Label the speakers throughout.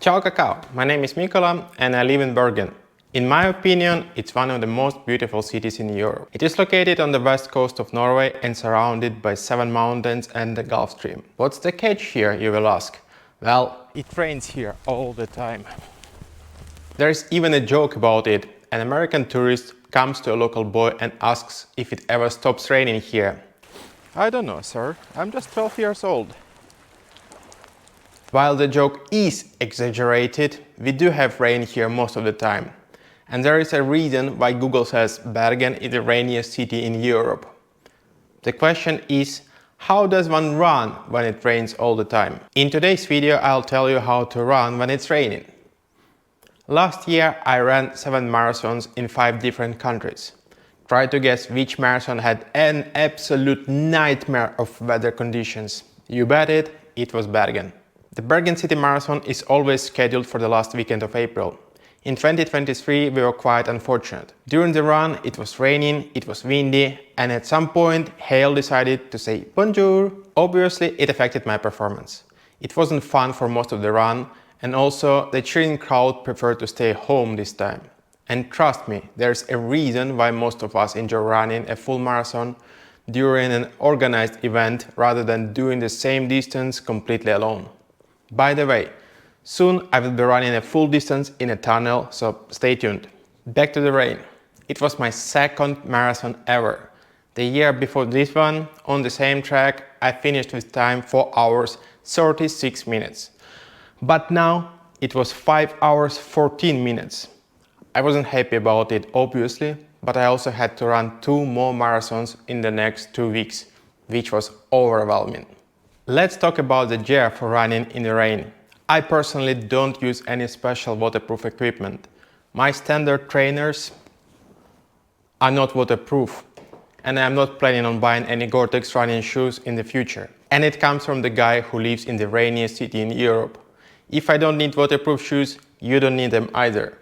Speaker 1: Ciao, cacao! My name is Mikola and I live in Bergen. In my opinion, it's one of the most beautiful cities in Europe. It is located on the west coast of Norway and surrounded by 7 mountains and the Gulf Stream. What's the catch here, you will ask? Well, it rains here all the time. There's even a joke about it. An American tourist comes to a local boy and asks if it ever stops raining here. I don't know, sir. I'm just 12 years old. While the joke is exaggerated, we do have rain here most of the time. And there is a reason why Google says Bergen is the rainiest city in Europe. The question is, how does one run when it rains all the time? In today's video, I'll tell you how to run when it's raining. Last year, I ran 7 marathons in 5 different countries. Try to guess which marathon had an absolute nightmare of weather conditions. You bet it was Bergen. The Bergen City Marathon is always scheduled for the last weekend of April. In 2023 we were quite unfortunate. During the run it was raining, it was windy, and at some point hail decided to say bonjour. Obviously it affected my performance. It wasn't fun for most of the run, and also the cheering crowd preferred to stay home this time. And trust me, there's a reason why most of us enjoy running a full marathon during an organized event rather than doing the same distance completely alone. By the way, soon I will be running a full distance in a tunnel, so stay tuned. Back to the rain. It was my second marathon ever. The year before this one, on the same track, I finished with time 4 hours 36 minutes. But now it was 5 hours 14 minutes. I wasn't happy about it, obviously, but I also had to run 2 more marathons in the next 2 weeks, which was overwhelming. Let's talk about the gear for running in the rain. I personally don't use any special waterproof equipment. My standard trainers are not waterproof, and I'm not planning on buying any Gore-Tex running shoes in the future. And it comes from the guy who lives in the rainiest city in Europe. If I don't need waterproof shoes, you don't need them either.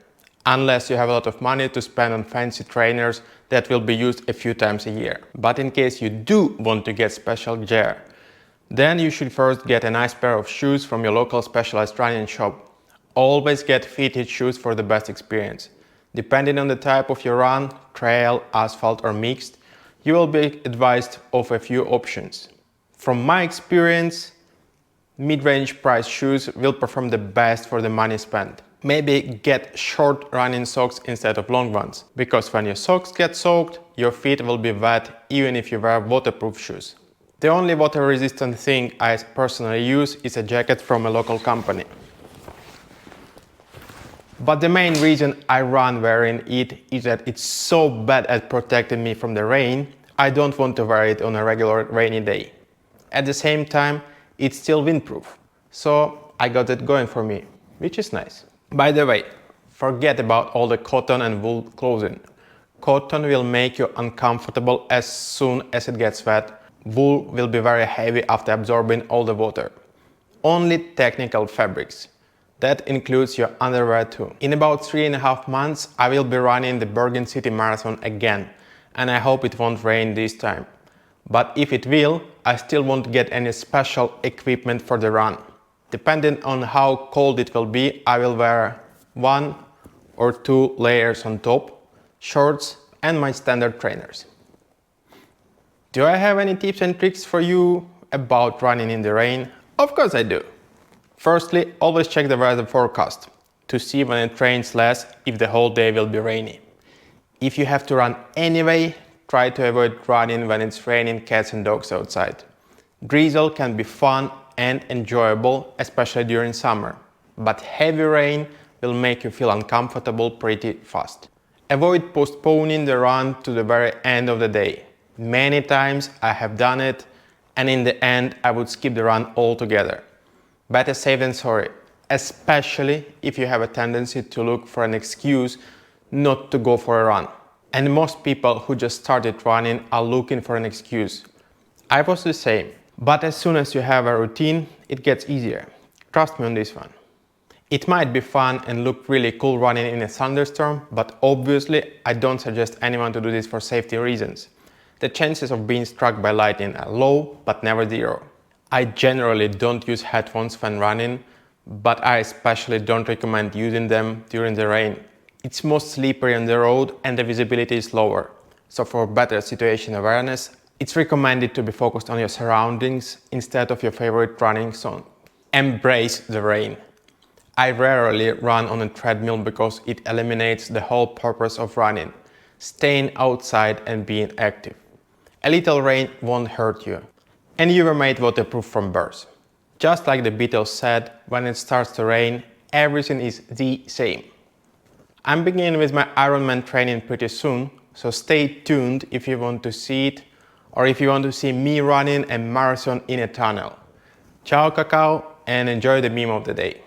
Speaker 1: Unless you have a lot of money to spend on fancy trainers that will be used a few times a year. But in case you do want to get special gear, then you should first get a nice pair of shoes from your local specialized running shop. Always get fitted shoes for the best experience. Depending on the type of your run, trail, asphalt or mixed, you will be advised of a few options. From my experience, mid-range price shoes will perform the best for the money spent. Maybe get short running socks instead of long ones, because when your socks get soaked, your feet will be wet even if you wear waterproof shoes. The only water-resistant thing I personally use is a jacket from a local company. But the main reason I run wearing it is that it's so bad at protecting me from the rain, I don't want to wear it on a regular rainy day. At the same time, it's still windproof, so I got it going for me, which is nice. By the way, forget about all the cotton and wool clothing. Cotton will make you uncomfortable as soon as it gets wet. Wool will be very heavy after absorbing all the water. Only technical fabrics. That includes your underwear too. In about 3.5 months, I will be running the Bergen City Marathon again, and I hope it won't rain this time. But if it will, I still won't get any special equipment for the run. Depending on how cold it will be, I will wear 1 or 2 layers on top, shorts and my standard trainers. Do I have any tips and tricks for you about running in the rain? Of course I do. Firstly, always check the weather forecast to see when it rains less if the whole day will be rainy. If you have to run anyway, try to avoid running when it's raining cats and dogs outside. Drizzle can be fun and enjoyable, especially during summer, but heavy rain will make you feel uncomfortable pretty fast. Avoid postponing the run to the very end of the day. Many times I have done it, and in the end I would skip the run altogether. Better safe than sorry, especially if you have a tendency to look for an excuse not to go for a run. And most people who just started running are looking for an excuse. I was the same, but as soon as you have a routine, it gets easier. Trust me on this one. It might be fun and look really cool running in a thunderstorm, but obviously I don't suggest anyone to do this for safety reasons. The chances of being struck by lightning are low, but never zero. I generally don't use headphones when running, but I especially don't recommend using them during the rain. It's more slippery on the road and the visibility is lower. So for better situation awareness, it's recommended to be focused on your surroundings instead of your favorite running song. Embrace the rain. I rarely run on a treadmill because it eliminates the whole purpose of running, staying outside and being active. A little rain won't hurt you. And you were made waterproof from birth. Just like the Beatles said, when it starts to rain, everything is the same. I'm beginning with my Ironman training pretty soon, so stay tuned if you want to see it or if you want to see me running a marathon in a tunnel. Ciao, cacao, and enjoy the meme of the day.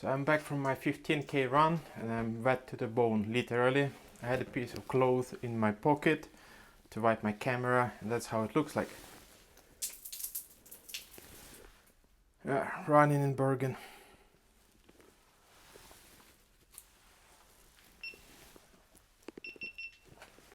Speaker 1: So I'm back from my 15k run and I'm wet to the bone, literally. I had a piece of cloth in my pocket to wipe my camera and that's how it looks like. Running in Bergen.